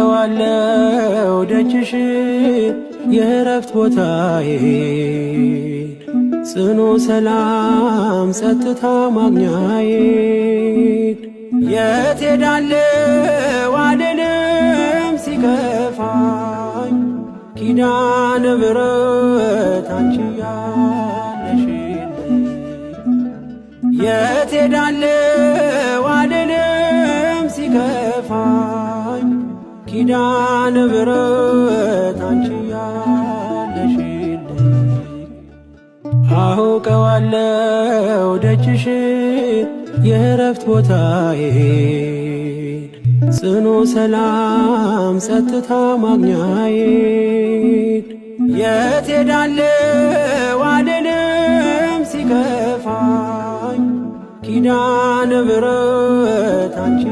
አውቀዋለሁ ደጅሽን የእረፍት ቦታዬን ጽኑ ሰላም ጸጥታ ማግኛዬን የት ሄዳለሁ አልልም ሲከፋኝ ኪዳነ ምሕረት አንቺ ያለሽልኝ የት ሄዳለሁ አልልም ሲከፋኝ ኪዳነ ምሕረት አንቺ ያለሽልኝ አውቀዋለሁ ደጅሽን የእረፍት ቦታዬን ጽኑ ሰላም ጸጥታ ማግኛዬን የት ሄዳለሁ አልልም ሲከፋኝ ኪዳነ ምሕረት አንቺ